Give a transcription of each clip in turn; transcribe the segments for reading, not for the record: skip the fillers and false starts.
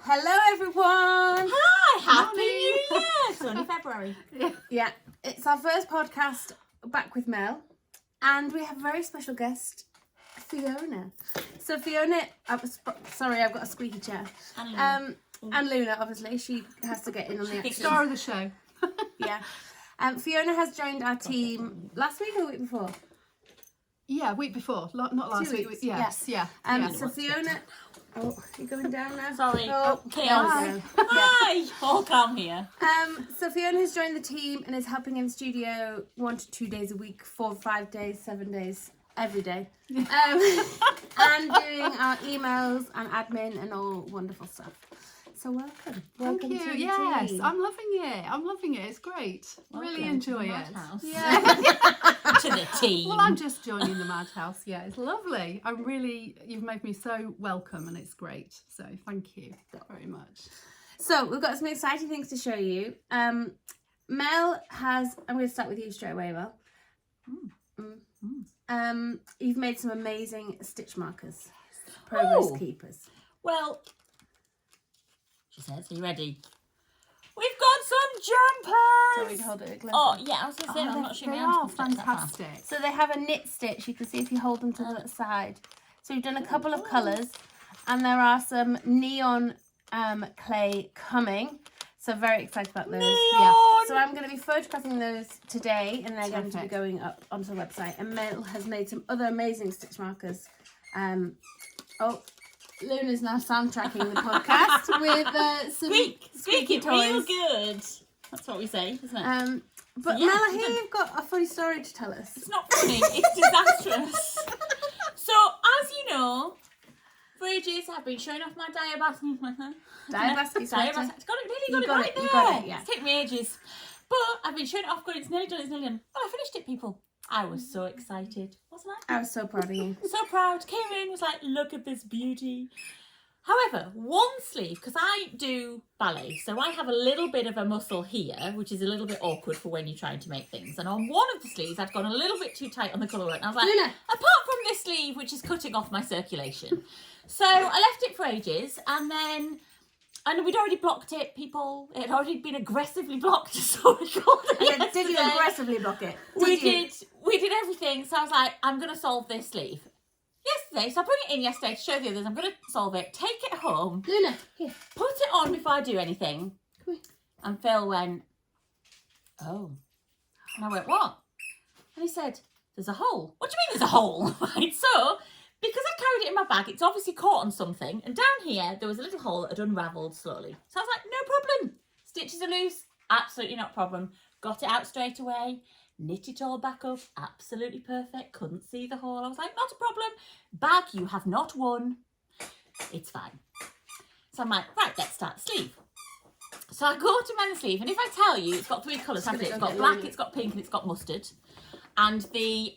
Hello everyone! Hi, Happy New Year! It's only February. Yeah, it's our first podcast back with Mel, and we have a very special guest, Fiona. So Fiona, sorry, I've got a squeaky chair. And Luna, obviously, she has to get in on the action. Star of the show. Yeah. Fiona has joined our team last week or the week before? Yeah, week before, not last 2 week. weeks. Yes, yeah. So Fiona, you're going down now? Sorry. Okay. Chaos. Hi! All calm here. So Fiona has joined the team and is helping in the studio 1 to 2 days a week, 4 5 days, 7 days, every day. And doing our emails and admin and all wonderful stuff. So welcome. Thank you. To the Yes, team. I'm loving it. It's great. Really enjoy it. Yeah. To the team. Well, I'm just joining the madhouse. Yeah, it's lovely. You've made me so welcome, and it's great. So thank you very much. So we've got some exciting things to show you. Mel has. I'm going to start with you straight away, Mel. You've made some amazing stitch markers, progress keepers. Well, she says, are you ready? We've got some jumpers! So we can hold it closer. Oh, yeah, I was going to say, I'm not sure They my are arms can stretch that far. fantastic. So they have a knit stitch. You can see if you hold them to the side. So we've done a couple of colours, and there are some neon clay coming. So very excited about those. Neon! Yeah. So I'm going to be photographing those today, and they're going to be going up onto the website. And Mel has made some other amazing stitch markers. Luna's now soundtracking the podcast with some Squeaky toys. real good. That's what we say, isn't it? But Yeah, Mel, I we've hear done- you've got a funny story to tell us. It's not funny, it's disastrous. So, as you know, for ages I've been showing off my diabasky sweater. It's got it, nearly got it right there. You got it, yeah. It's taken me ages. But I've been showing it off, going, it's nearly done, it's nearly done. Oh, I finished it, people. I was so excited, wasn't I? I was so proud of you. So proud. Came in, was like, look at this beauty. However, one sleeve, because I do ballet, so I have a little bit of a muscle here, which is a little bit awkward for when you're trying to make things. And on one of the sleeves, I'd gone a little bit too tight on the colour work. And I was like, Luna. apart from this sleeve, which is cutting off my circulation. So I left it for ages, and we'd already blocked it, people. It had already been aggressively blocked, so we called it And then did you yesterday. aggressively block it? We did everything. So I was like, I'm going to solve this sleeve. Yesterday, so I bring it in yesterday to show the others. I'm going to solve it, take it home, Luna, here. put it on before I do anything. Come here. And Phil went, oh. And I went, what? And he said, there's a hole. What do you mean there's a hole? Right, so, because I carried it in my bag, it's obviously caught on something. And down here, there was a little hole that had unravelled slowly. So I was like, no problem. Stitches are loose. Absolutely not a problem. Got it out straight away. Knit it all back up. Absolutely perfect. Couldn't see the hole. I was like, not a problem. Bag, you have not won. It's fine. So I'm like, right, let's start the sleeve. So I go to mend the sleeve, and if I tell you, it's got 3 colours, hasn't it? It's got black, it's got pink, and it's got mustard. And the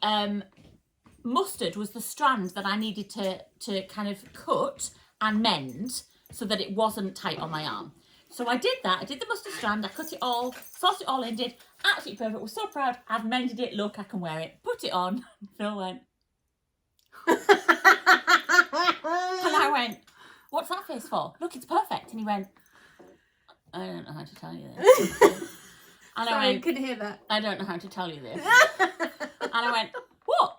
mustard was the strand that I needed to kind of cut and mend so that it wasn't tight on my arm. So I did that. I did the mustard strand. I cut it all, sauced it all in, did absolutely perfect. Was so proud. I've mended it. Look, I can wear it. Put it on. Phil went. And I went, what's that face for? Look, it's perfect. And he went, I don't know how to tell you this. And Sorry, I I went, couldn't hear that. I don't know how to tell you this. And I went, what?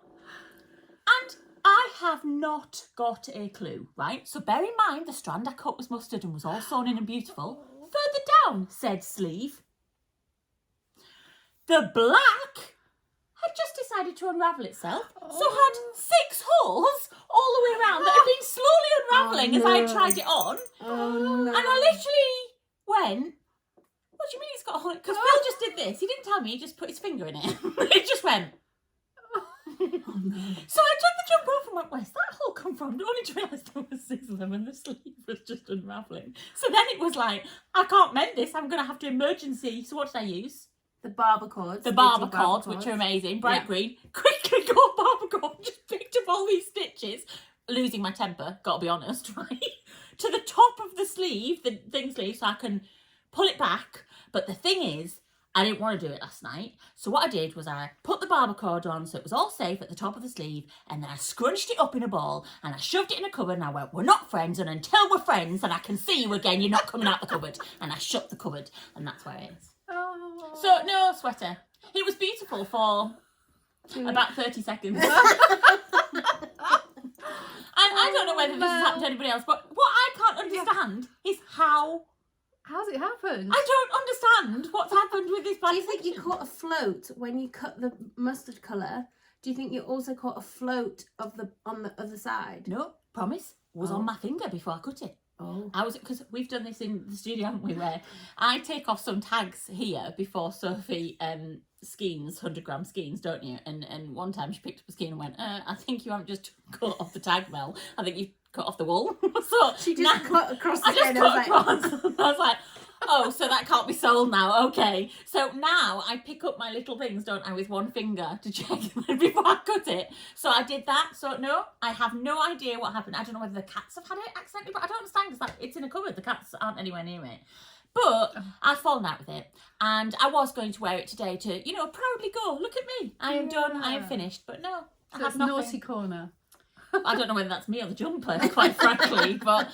And I have not got a clue, right? So bear in mind, the strand I cut was mustard and was all sewn in and beautiful. Further down, said sleeve, the black had just decided to unravel itself, so had 6 holes all the way around that had been slowly unravelling as I had tried it on. Oh no. And I literally went, what do you mean it's got a hole? Because Phil just did this. He didn't tell me, he just put his finger in it. It just went. So I took the jumper off and went, where's that hole come from? Only to realise there was 6 of them and the sleeve was just unravelling. So then it was like, I can't mend this, I'm going to have to emergency. So what did I use? The barber cords. The barber cords, which are amazing, bright green. Quickly got barber cord, just picked up all these stitches, losing my temper, got to be honest, right? To the top of the sleeve, the thing sleeve, so I can pull it back. But the thing is, I didn't want to do it last night. So what I did was I put the barber cord on so it was all safe at the top of the sleeve, and then I scrunched it up in a ball and I shoved it in a cupboard, and I went, we're not friends, and until we're friends and I can see you again, you're not coming out the cupboard. And I shut the cupboard, and that's where it is. Oh. So no sweater. It was beautiful for about 30 seconds. And I don't know whether this has happened to anybody else, but what I can't understand is how... How's it happened? I don't understand what's happened with this bag. Do you think you caught a float when you cut the mustard colour? Do you think you also caught a float of the on the other side? No, promise. Was on my finger before I cut it. Oh. Because we've done this in the studio, haven't we, where I take off some tags here before Sophie skeins, 100-gram skeins, don't you? And one time she picked up a skein and went, I think you haven't just cut off the tag, Mel. I think you've cut off the wool. So She just cut across the I just skin. cut across. I was like, oh, so that can't be sold now. Okay. So now I pick up my little things, don't I, with one finger to check before I cut it. So I did that. So no, I have no idea what happened. I don't know whether the cats have had it accidentally, but I don't understand because it's in a cupboard. The cats aren't anywhere near it. But I've fallen out with it. And I was going to wear it today to, proudly go, look at me. I am done. I am finished. But no, I So have it's nothing. naughty corner. I don't know whether that's me or the jumper, quite frankly, but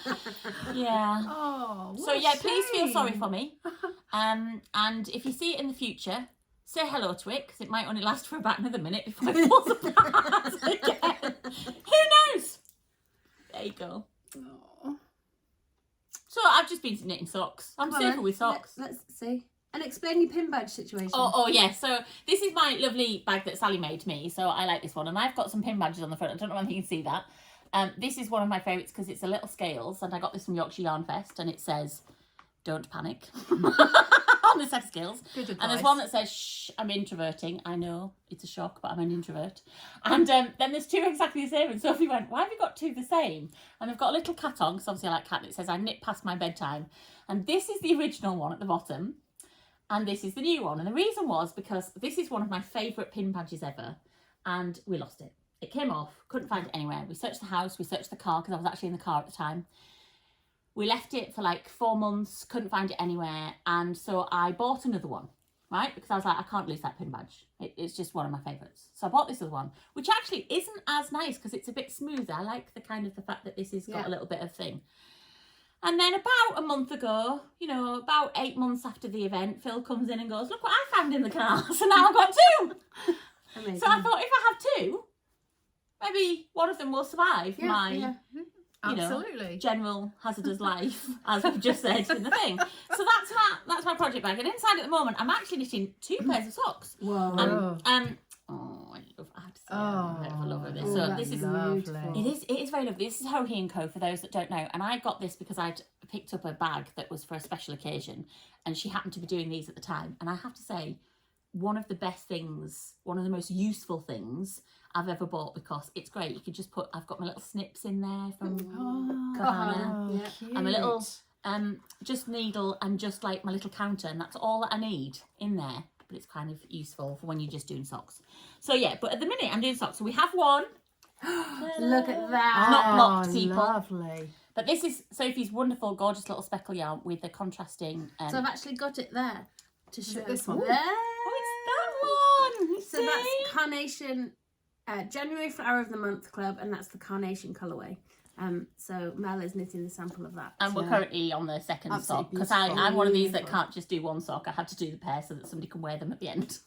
yeah. Oh, So yeah, please feel sorry for me. And if you see it in the future, say hello to it, because it might only last for about another minute before it falls apart again. Who knows? There you go. Oh. So I've just been knitting socks. I'm Come on safer then. with socks. Let's see. And explain your pin badge situation. Oh yeah, so this is my lovely bag that Sally made me, so I like this one, and I've got some pin badges on the front. I don't know whether you can see that. This is one of my favourites because it's a little scales, and I got this from Yorkshire Yarn Fest, and it says, don't panic, on the set of scales. Good advice. And there's one that says, shh, I'm introverting. I know, it's a shock, but I'm an introvert. And then there's two exactly the same, and Sophie went, why have you got two the same? And I've got a little cat on, because obviously I like cat, and it says, I knit past my bedtime. And this is the original one at the bottom. And this is the new one. And the reason was because this is one of my favourite pin badges ever. And we lost it. It came off. Couldn't find it anywhere. We searched the house. We searched the car because I was actually in the car at the time. We left it for like 4 months. Couldn't find it anywhere. And so I bought another one, right? Because I was like, I can't lose that pin badge. It's just one of my favourites. So I bought this other one, which actually isn't as nice because it's a bit smoother. I like the fact that this has got a little bit of thing. And then about a month ago, about 8 months after the event, Phil comes in and goes, look what I found in the car. So now I've got two. Amazing. So I thought if I have two, maybe one of them will survive my, Absolutely. general hazardous life, as we've just said in the thing. So that's my project bag. And inside at the moment, I'm actually knitting 2 pairs of socks. Whoa. I have to say, I'm a bit of a lover of this. Oh, So that's this is lovely. It is very lovely. This is Ho & Co for those that don't know. And I got this because I'd picked up a bag that was for a special occasion, and she happened to be doing these at the time. And I have to say, one of the best things, one of the most useful things I've ever bought, because it's great. You can just I've got my little snips in there from Cabana. Oh, Yeah. cute. And my little just needle and just like my little counter, and that's all that I need in there. But it's kind of useful for when you're just doing socks. So yeah, but at the minute I'm doing socks. So we have one. Look at that. Not blocked, people. Lovely. But this is Sophie's wonderful, gorgeous little speckle yarn with the contrasting. So I've actually got it there to show. it this one? There. Oh, it's that one. You So see? that's Carnation, January Flower of the Month Club, and that's the Carnation colourway. So Mel is knitting the sample of that. And we're currently on the second Absolutely sock, because beautiful. I'm one of these that Beautiful. can't just do one sock. I had to do the pair so that somebody can wear them at the end.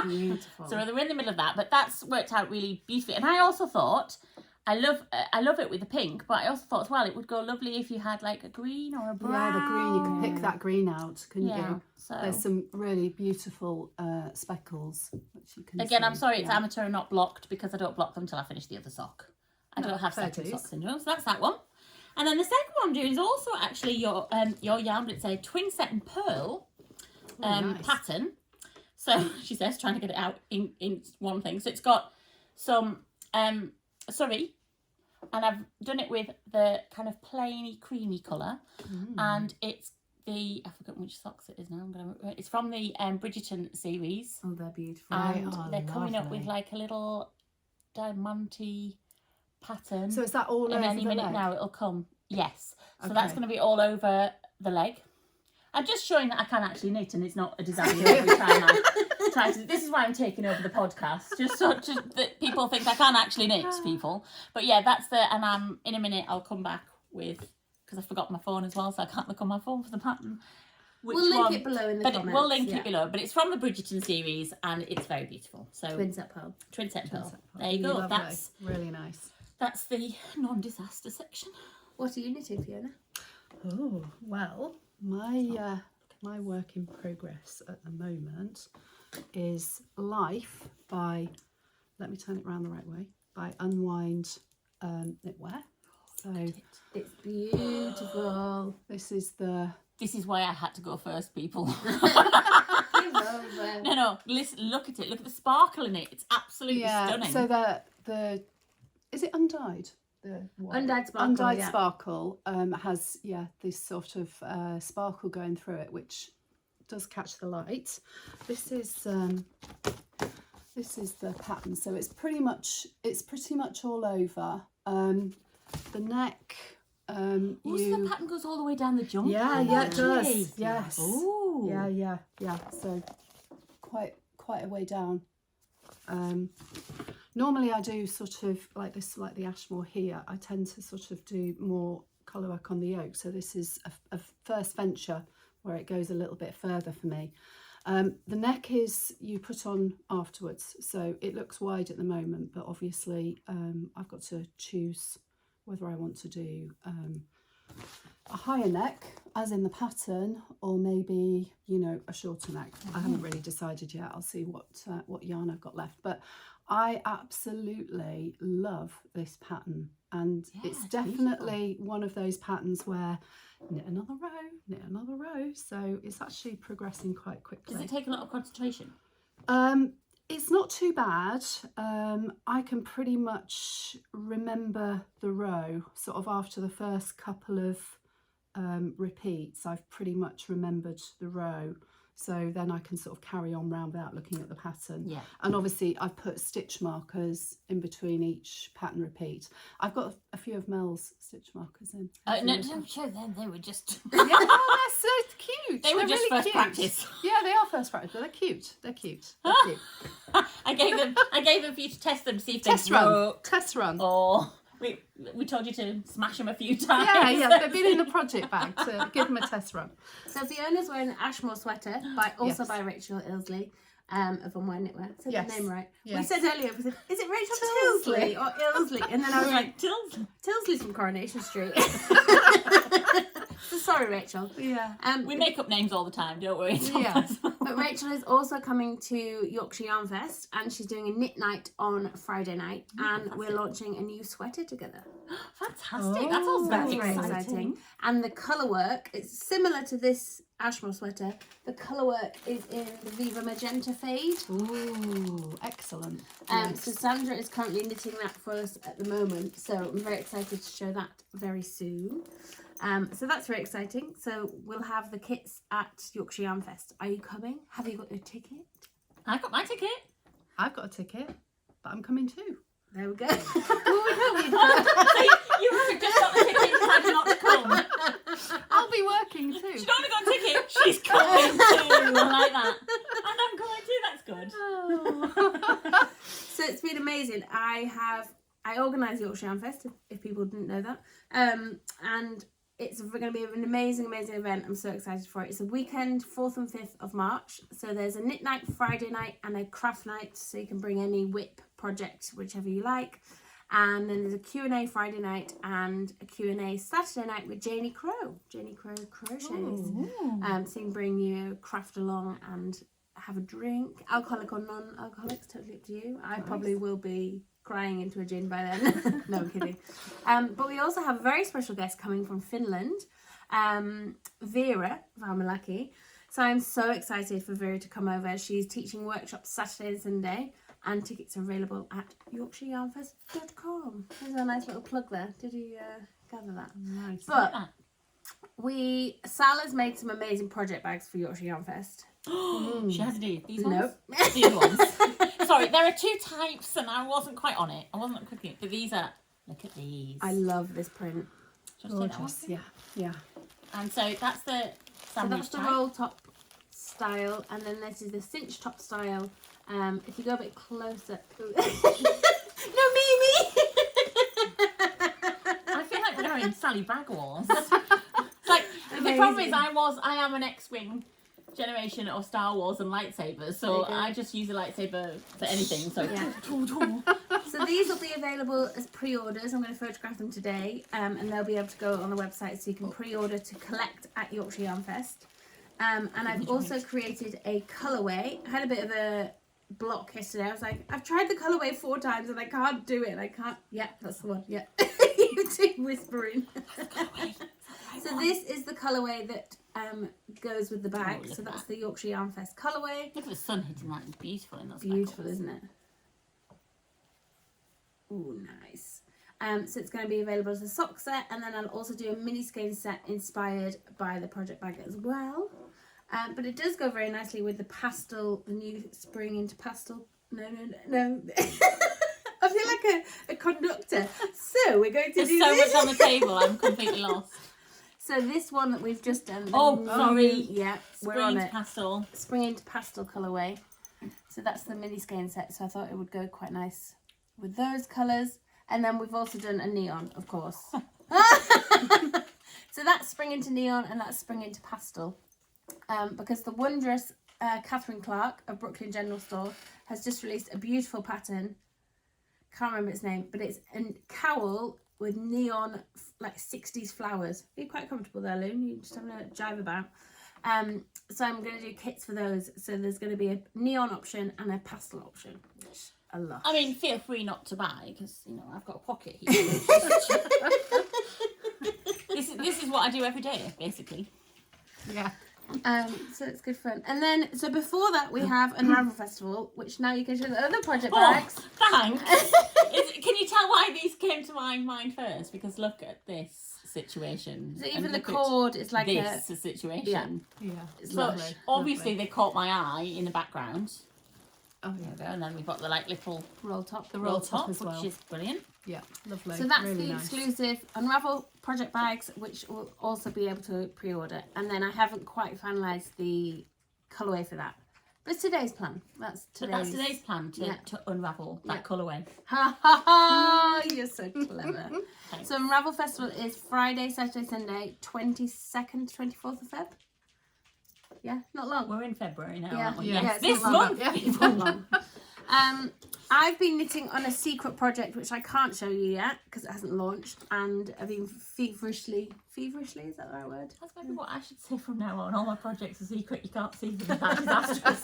Beautiful. So we're in the middle of that, but that's worked out really beautifully. And I also thought, I love it with the pink, but I also thought as well it would go lovely if you had like a green or a brown. Yeah, the green. You can pick that green out, couldn't Yeah, you? so There's some really beautiful speckles which you can again, see. I'm sorry it's Yeah. amateur and not blocked, because I don't block them till I finish the other sock. I don't have fair second dues. socks in them, so that's that one. And then the second one I'm doing is also actually your yarn, but it's a twin set and pearl nice. pattern. So she says, trying to get it out in one thing. So it's got some surrey, and I've done it with the kind of plainy creamy colour, and it's I forget which socks it is now. It's from the Bridgerton series, Oh, they're beautiful. and are they're coming up with lovely. like a little diamante pattern. So is that all and over any the minute leg? now it'll come. Yes. So Okay. that's going to be all over the leg. I'm just showing that I can actually knit, and it's not a disaster every time I try to. This is why I'm taking over the podcast, just that people think I can actually knit, people. But yeah, that's and in a minute I'll come back with, because I forgot my phone as well, so I can't look on my phone for the pattern. We'll link it below in the comments. We'll link it below, but it's from the Bridgerton series, and it's very beautiful. So Twin set pearl. There you go. Lovely. That's really nice. That's the non-disaster section. What are you knitting, Fiona? Oh, well, my work in progress at the moment is Life by, let me turn it around the right way, by Unwind Knitwear. So It's beautiful. this is why I had to go first, people. Over. No, listen, look at it. Look at the sparkle in it. It's absolutely stunning. So the is it undyed? The what? Undyed sparkle. Undyed yeah. sparkle has this sort of sparkle going through it, which does catch the light. This is the pattern. So it's pretty much all over. The neck. So the pattern goes all the way down the jumper. Yeah, it does. Actually. Yes. Ooh. Yeah. So quite a way down. Normally I do sort of like this, like the Ashmore here. I tend to sort of do more colour work on the yoke. So this is a first venture where it goes a little bit further for me. The neck is you put on afterwards. So it looks wide at the moment, but obviously I've got to choose whether I want to do a higher neck, as in the pattern, or maybe, you know, a shorter neck. I haven't really decided yet. I'll see what yarn I've got left. But I absolutely love this pattern, and it's definitely one of those patterns where knit another row. So it's actually progressing quite quickly. Does it take a lot of concentration? It's not too bad. I can pretty much remember the row sort of after the first couple of repeats. I've pretty much remembered the row, so then I can sort of carry on round without looking at the pattern. Yeah. And obviously I've put stitch markers in between each pattern repeat. I've got a few of Mel's stitch markers in. No, don't show them. They were just. Yeah, oh, they're so cute. They were They're just really first cute. practice. Yeah, they are first practice, but they're cute. They're cute. I gave them for you to test them, see if Test they run. broke. Test run. Or we told you to smash them a few times. Yeah, they've been in the project bag to give them a test run. So Fiona's wearing an Ashmore sweater, by Rachel Ilsley of Unwind Knitwear. I said the name right. Yes. We said earlier, is it Rachel Tilsley or Ilsley? And then I was like, Tilsley's from Coronation Street. So sorry, Rachel. Yeah. We make up names all the time, don't we? But Rachel is also coming to Yorkshire Yarn Fest, and she's doing a knit night on Friday night, and we're launching a new sweater together. Fantastic. That's all very exciting. And the colour work, it's similar to this Ashmore sweater. The colour work is in the Viva Magenta fade. Ooh, excellent. So Sandra is currently knitting that for us at the moment, so I'm very excited to show that very soon. So that's very exciting. So we'll have the kits at Yorkshire Yarn Fest. Are you coming? Have you got your ticket? I've got my ticket. I've got a ticket, but I'm coming too. There we go. So you haven't just got the ticket, you decided not to come. I'll be working too. She's only got a ticket, she's coming too. I like that. And I'm going too, that's good. Oh. So it's been amazing. I organise Yorkshire Yarn Fest, if people didn't know that. And it's going to be an amazing event. I'm so excited for it. It's a weekend, 4th and 5th of March. So there's a knit night Friday night and a craft night. So you can bring any whip project, whichever you like. And then there's a Q&A Friday night and a Q&A Saturday night with Janie Crow. Janie Crow Crochets. So you can bring your craft along and have a drink. Alcoholic or non-alcoholic, it's totally up to you. I probably will be crying into a gin by then. No, I'm kidding. But we also have a very special guest coming from Finland, Vera Valmalaki. So I'm so excited for Vera to come over. She's teaching workshops Saturday and Sunday, and tickets are available at yorkshireyarnfest.com. There's a nice little plug there. Did you gather that? Nice. But Sal has made some amazing project bags for Yorkshire Yarn Fest. She has indeed. These ones? Nope. These ones. Sorry, there are two types and I wasn't quite on it. I wasn't clicking it. But these are, look at these. I love this print. Just take that one. Gorgeous. Yeah. And so that's the So that's the roll top style, and then this is the cinch top style. If you go a bit closer, no, Mimi. I feel like we're in Sally Bragg Wars. It's like the problem is I am an X-Wing generation of Star Wars and lightsabers, so I just use a lightsaber for anything. So yeah. So these will be available as pre-orders. I'm going to photograph them today, and they'll be able to go on the website, so you can pre-order to collect at Yorkshire Yarn Fest. And I've also created a colourway. I had a bit of a block yesterday. I was like, I've tried the colourway 4 times and I can't do it. I can't. Yeah, that's the one. Yeah. You two whispering. So this is the colourway that goes with the bag. So that's the Yorkshire Yarn Fest colourway. Look at the sun hitting that. It's beautiful in those Beautiful, speckles. isn't it? Ooh, nice. So it's going to be available as a sock set, and then I'll also do a mini skein set inspired by the project bag as well. But it does go very nicely with the pastel, the new spring into pastel. No. I feel like a conductor. So we're going to There's do so this. much on the table. I'm completely lost. So this one that we've just done. Sorry. Yeah, we're Spring on into it. pastel. Spring into pastel colourway. So that's the mini skein set. So I thought it would go quite nice with those colours. And then we've also done a neon, of course. So that's spring into neon and that's spring into pastel. Because the wondrous Catherine Clark of Brooklyn General Store has just released a beautiful pattern. Can't remember its name, but it's a cowl with neon, like 60s flowers. Are you quite comfortable there, Loon? You're just having a jive about. So I'm going to do kits for those. So there's going to be a neon option and a pastel option, which I love. I mean, feel free not to buy because I've got a pocket here. This is what I do every day, basically. Yeah. So it's good fun. And then, so before that, we have Unravel Festival, which now you can show the other project bags. Thanks. Can you tell why these came to my mind first? Because look at this situation. So even the cord is like this situation. Yeah. It's So lovely. obviously they caught my eye in the background. Oh There yeah. we go. And then we've got the little roll top. The roll top, as well. which is brilliant. Yeah, lovely. So that's really the nice. exclusive Unravel project bags, which will also be able to pre-order. And then I haven't quite finalised the colourway for that. But it's today's plan. That's today's plan to unravel that colourway. Ha ha ha! You're so clever. Thanks. So Unravel Festival is Friday, Saturday, Sunday, 22nd to 24th of Feb. Yeah, not long. We're in February now, Yeah. aren't we? Yeah. Yes, Yeah, this it's not long. month. Yeah. It's not long. I've been knitting on a secret project which I can't show you yet because it hasn't launched, and I've been feverishly, is that the right word? That's maybe what I should say from now on. All my projects are secret. You can't see them. That's disastrous.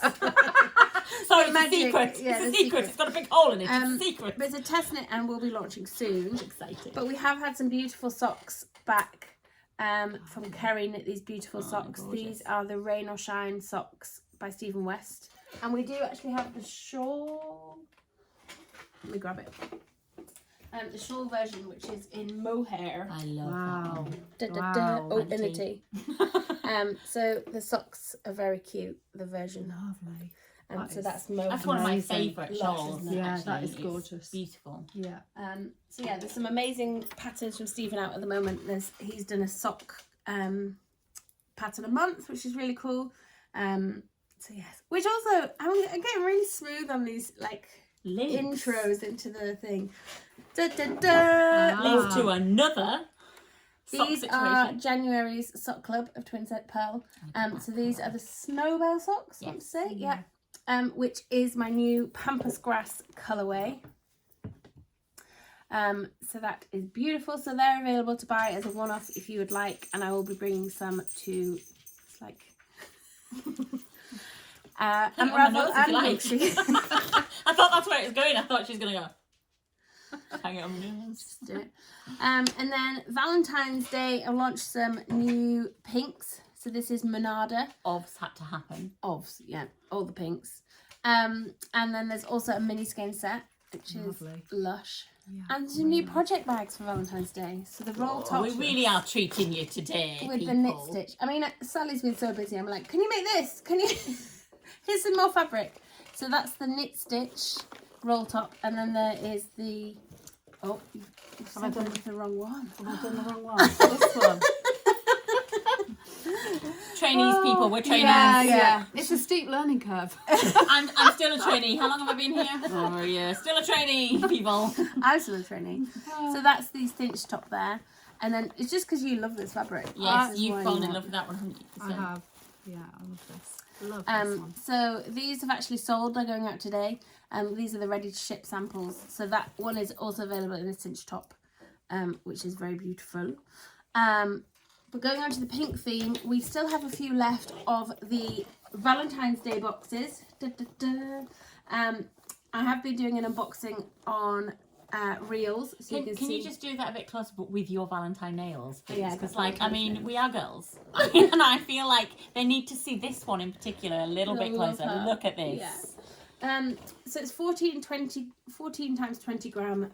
Sorry, it's magic. a secret. Yeah, it's a the secret. secret. It's got a big hole in it. It's a secret. But it's a test knit and we'll be launching soon. Exciting. But we have had some beautiful socks back from Kerry Knit, these beautiful socks. gorgeous. These are the Rain or Shine socks by Stephen West. And we do actually have the shawl. Let me grab it. The shawl version, which is in mohair. I love Wow. Wow. Wow. Inity. So the socks are very cute, the version. Lovely. So is- that's mohair. That's one of my Amazing. favourite Lush, shawls. isn't it? Yeah, actually. that is It's gorgeous. beautiful. Yeah. So yeah, there's some amazing patterns from Stephen out at the moment. He's done a sock pattern a month, which is really cool. So yes, which also I'm getting really smooth on these Links. intros into the thing. Da, da, da. Links to another sock These situation. are January's sock club of Twin Set Pearl. So these are the Snowbell socks, I want to say, yeah. Which is my new Pampas Grass colourway. So that is beautiful. So they're available to buy as a one-off if you would like, and I will be bringing some to Unravel and Milkshake. I thought that's where it was going. I thought she was going to go. Hang on. Just do it. And then Valentine's Day, I launched some new pinks. So this is Monada. Ovs had to happen. Ovs, yeah, all the pinks. And then there's also a mini skein set, which Lovely. is lush. Yeah. And some new project bags for Valentine's Day. So the roll top We really are treating you today, with people. the knit stitch. I mean, Sally's been so busy. I'm like, can you make this? Can you? Here's some more fabric. So that's the knit stitch roll top, and then there is the. Oh, you've Have I done the wrong one. Have I done the wrong one? This one. trainees, people. We're trainees. yeah. It's a steep learning curve. I'm still a trainee. How long have I been here? Oh, yeah. Still a trainee, people. I'm still a trainee. So that's the cinched top there. And then it's just because you love this fabric. Yes, That's you've why fallen you in want love with that 100%. I have. Yeah, I love this. Love this one. So these have actually sold. They're going out today. These are the ready to ship samples. So that one is also available in a cinched top, which is very beautiful. But going on to the pink theme, we still have a few left of the Valentine's Day boxes. I have been doing an unboxing on reels, so you can see. You just do that a bit closer, but with your Valentine nails, please? Yeah, because that's we are girls, and I feel like they need to see this one in particular a little bit closer. her. Look at this. Yeah. So it's 14 times 20 gram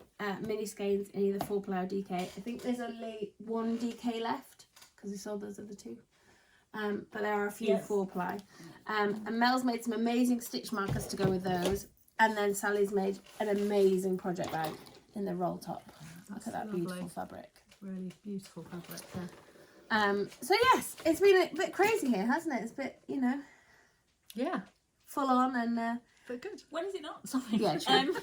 mini skeins in either 4-ply or DK. I think there's only one DK left because we sold those other two. But there are a few 4-ply. And Mel's made some amazing stitch markers to go with those. And then Sally's made an amazing project bag in the roll top. Look at that lovely. beautiful fabric. Really beautiful fabric there. So yes, it's been a bit crazy here, hasn't it? It's a bit, Yeah, full on and... but good. When is it not? Sorry. Yeah, true.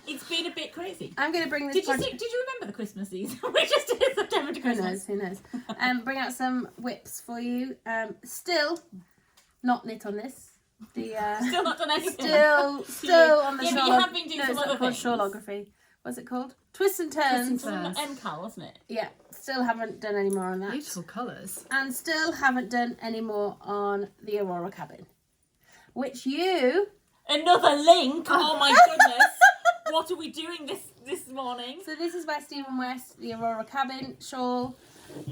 It's been a bit crazy. I'm going to bring this... Did you remember the Christmas season? We just did September to Christmas. Who knows? Bring out some whips for you. Still not knit on this. Still not done anything. Still on the Yeah, but you have been doing some it's other not called things. shawlography. What's it called? Twists and turns. MCAL, wasn't it? Yeah, still haven't done any more on that. Beautiful colours. And still haven't done any more on the Aurora cabin. Which you... Another link. Oh my goodness. What are we doing this morning? So this is by Stephen West, the Aurora cabin shawl.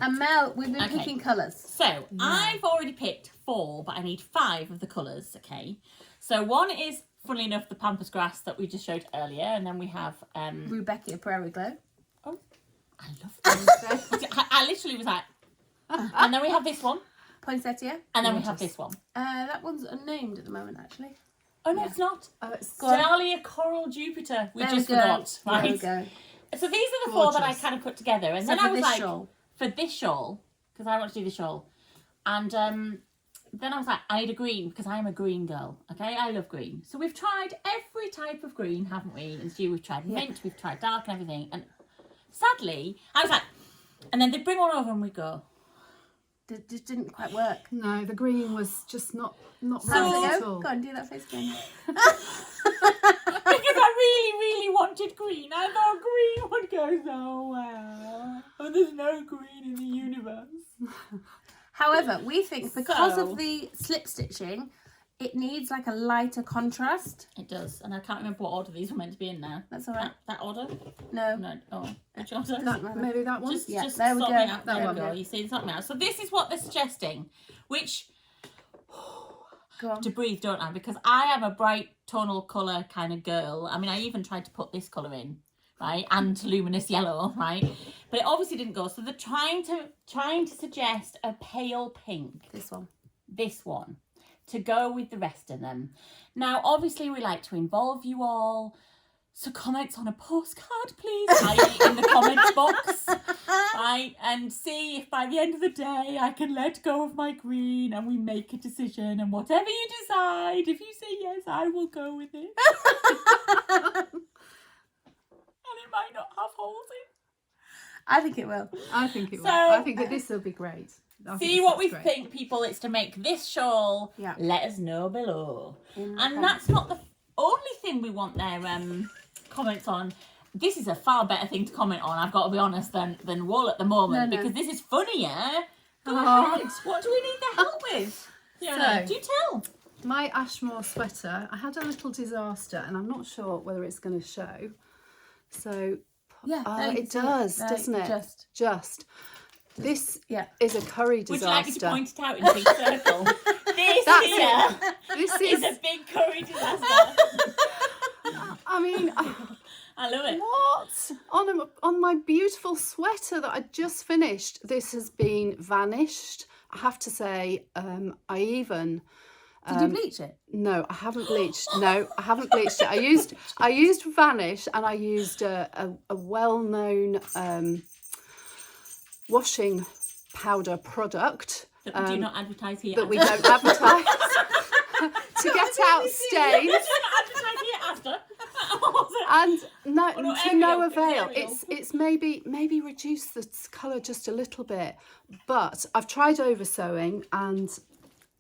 And Mel, we've been picking colours. So I've already picked 4, but I need 5 of the colours. Okay. So one is, funnily enough, the pampas grass that we just showed earlier, and then we have Rebecca Prairie Glow. Oh, I love this. I literally was like, and then we have this one, Poinsettia. and then we have this one. That one's unnamed at the moment, actually. Oh no, it's not. It's Dahlia Coral Jupiter. We just forgot. Right. There we go. So these are the 4 that I kind of put together, and then I was like, shawl. for this shawl, because I want to do the shawl, and then I was like, I need a green because I am a green girl. Okay, I love green. So we've tried every type of green, haven't we? And Stu, we've tried mint, we've tried dark, and everything. And sadly, I was like, and then they bring one over, and we go. It just didn't quite work. No, the green was just not So, right at all. go on, do that face again. Because I really wanted green. I thought green would go so well. And there's no green in the universe. However, we think because So- of the slip stitching, it needs like a lighter contrast. It does. And I can't remember what order these were meant to be in now. That's all right. That order? No. No. Oh, which order? Maybe that one. Just there we sort go. me out. That There one, we go. yeah. You see, sort me out. So this is what they're suggesting, which Go on. to breathe, don't I? Because I am a bright tonal colour kind of girl. I mean, I even tried to put this colour in, right, and luminous yellow, right, but it obviously didn't go. So they're trying to suggest a pale pink. This one to go with the rest of them. Now, obviously, we like to involve you all. So comments on a postcard, please, in the comments box, right? And see if by the end of the day I can let go of my green and we make a decision. And whatever you decide, if you say yes, I will go with it. And it might not have holes in. I think it will. I think it will. So- I think that this will be great. I think See this what looks we great. think, people. It's to make this shawl. Yeah. Let us know below. In the And comments. that's not the only thing we want their comments on. This is a far better thing to comment on, I've got to be honest, than wool at the moment, No. because this is funnier. Go Oh. ahead. What do we need their help with? Fiona, So- do tell. My Ashmore sweater, I had a little disaster and I'm not sure whether it's going to show. So, Yeah, there you it can see does, There, doesn't it? Just. This Yeah. is a curry Would you like me to disaster. point it out in a big circle? This That's here This is is, a big curry disaster. I mean, I love it. what? On my beautiful sweater that I just finished, this has been vanished. I have to say, I even... Did you bleach it? No, I haven't bleached. No, I haven't bleached it. I used Vanish and I used a well-known washing powder product That we do not advertise here. that we don't advertise to get out stains. We don't advertise here after. What was it? And no, Oh, no, to no Ariel, it was avail. Ariel. It's maybe reduce the colour just a little bit, but I've tried over sewing and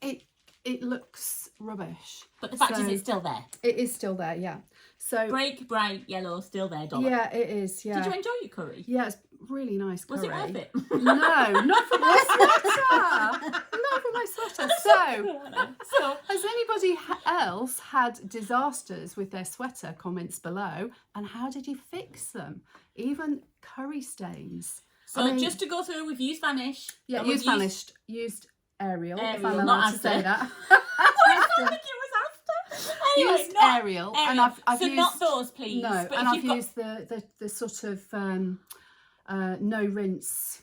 it looks rubbish. But the fact is, So- it's still there. It is still there, yeah. So Break bright yellow, still there, Dollar. yeah, it is. Yeah, Did you enjoy your curry? yeah, it's really nice curry. Was it worth it? No, not for my sweater. Not for my sweater. So, has anybody else had disasters with their sweater? Comments below. And how did you fix them? Even curry stains. So I mean- just to go through, we've used Vanish. Yeah, and we've used vanished. Used Ariel. If I'm Ariel, allowed not to say Asda. that. I think it was after. Anyway, Used not Ariel, Ariel. and I've so used not those, please. no, but and if I've you've got... used the sort of no rinse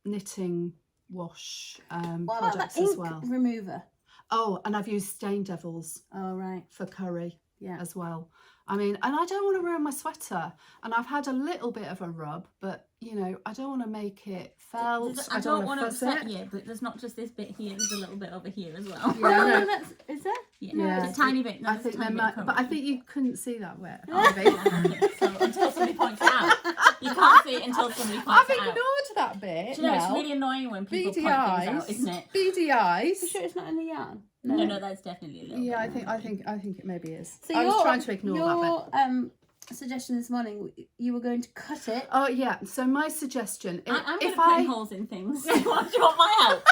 knitting wash What about products that ink as well. remover? Oh, and I've used Stain Devils Oh, right. for curry Yeah. as well. I mean, and I don't want to ruin my sweater. And I've had a little bit of a rub, but you know, I don't want to make it felt. I don't want to fuzz upset it. you, but there's not just this bit here. There's a little bit over here as well. Yeah, I know. that's, is there? Yeah. It's a tiny bit. No, I it's think a there tiny might, bit but I curry. think you couldn't see that wet, Harvey. So until somebody points it out, you can't see it until somebody points I've it out. ignored that bit. Do you know, it's Mel. really annoying when people Beady point eyes, things out, isn't it? beady eyes. You sure it's not in the yarn? No, that's definitely a little Yeah, bit. I think it maybe is. So I was your- trying to ignore that bit. Your suggestion this morning, you were going to cut it. Oh yeah. So my suggestion, I'm going to if put I holes in things. Do you want my help?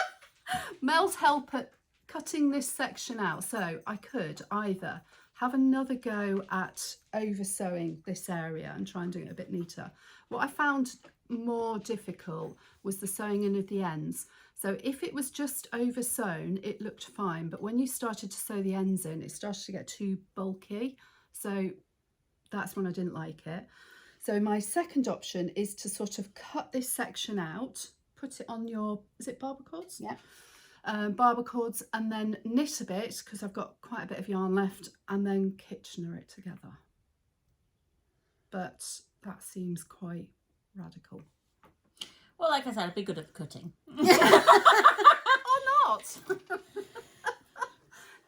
Mel's help at cutting this section out, so I could either have another go at over sewing this area and try and do it a bit neater. What I found more difficult was the sewing in of the ends. So if it was just over sewn, it looked fine, but when you started to sew the ends in, it started to get too bulky. So that's when I didn't like it. So my second option is to sort of cut this section out, put it on your, is it barber cords? Yeah. Barber cords, and then knit a bit because I've got quite a bit of yarn left, and then Kitchener it together. But that seems quite radical. Well, like I said, I'd be good at the cutting. Or not?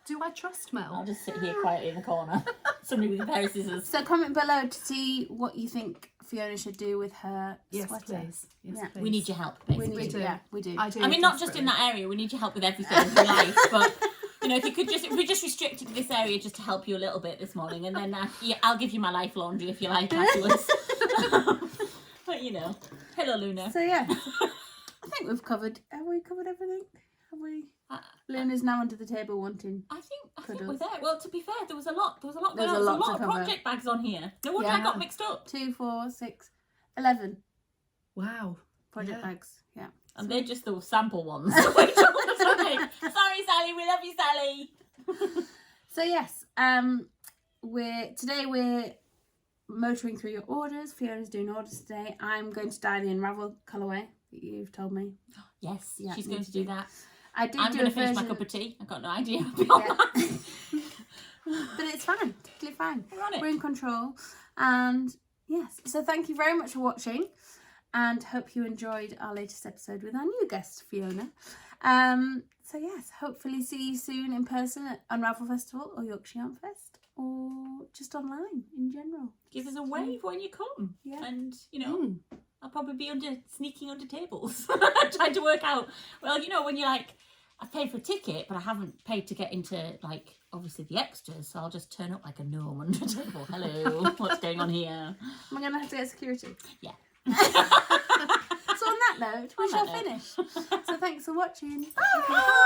Do I trust I'll Mel? just sit here quietly in the corner. Somebody with a pair of scissors. So comment below to see what you think Fiona should do with her Yes, sweater. please. Yes, Yeah. please. We need your help, We basically. need do. Yeah, we do. I do. I mean, not just in desperately. that area. We need your help with everything in your life. But you know, if we just restricted this area just to help you a little bit this morning, and then yeah, I'll give you my life laundry if you like afterwards. But you know, hello Luna. So yeah, I think we've covered. Have we covered everything? Have we? Luna's now under the table wanting. I think Cuddles. we're there. Well, to be fair, there was a lot. There was a lot. There's There's a a lot lot to of cover. project bags on here. No wonder Yeah. I got mixed up. 2, 4, 6, 11 Wow. project Yeah. bags. Yeah. And they're just the sample ones. Sorry, Sally. We love you, Sally. So yes, we're motoring through your orders. Fiona's doing orders today. I'm going to dye the Unravel colourway that you've told me. Yes, Yeah, she's need going to to do do. that. I did I'm do going a to finish version, my cup of tea. I've got no idea beyond Yeah. that. but it's fine, totally fine. We're on it. We're in control, and yes. So thank you very much for watching, and hope you enjoyed our latest episode with our new guest Fiona. So yes, hopefully see you soon in person at Unravel Festival or Yorkshire Yarn Fest, or just online in general. Give us a wave when you come. Yeah. And, you know, Mm. I'll probably be sneaking under tables. Trying to work out, well, you know, when you're like, I've paid for a ticket, but I haven't paid to get into, like, obviously the extras. So I'll just turn up like a gnome under a table. Hello, what's going on here? Am I going to have to get security? Yeah. So on that note, we On shall that note. finish. So thanks for watching. Bye.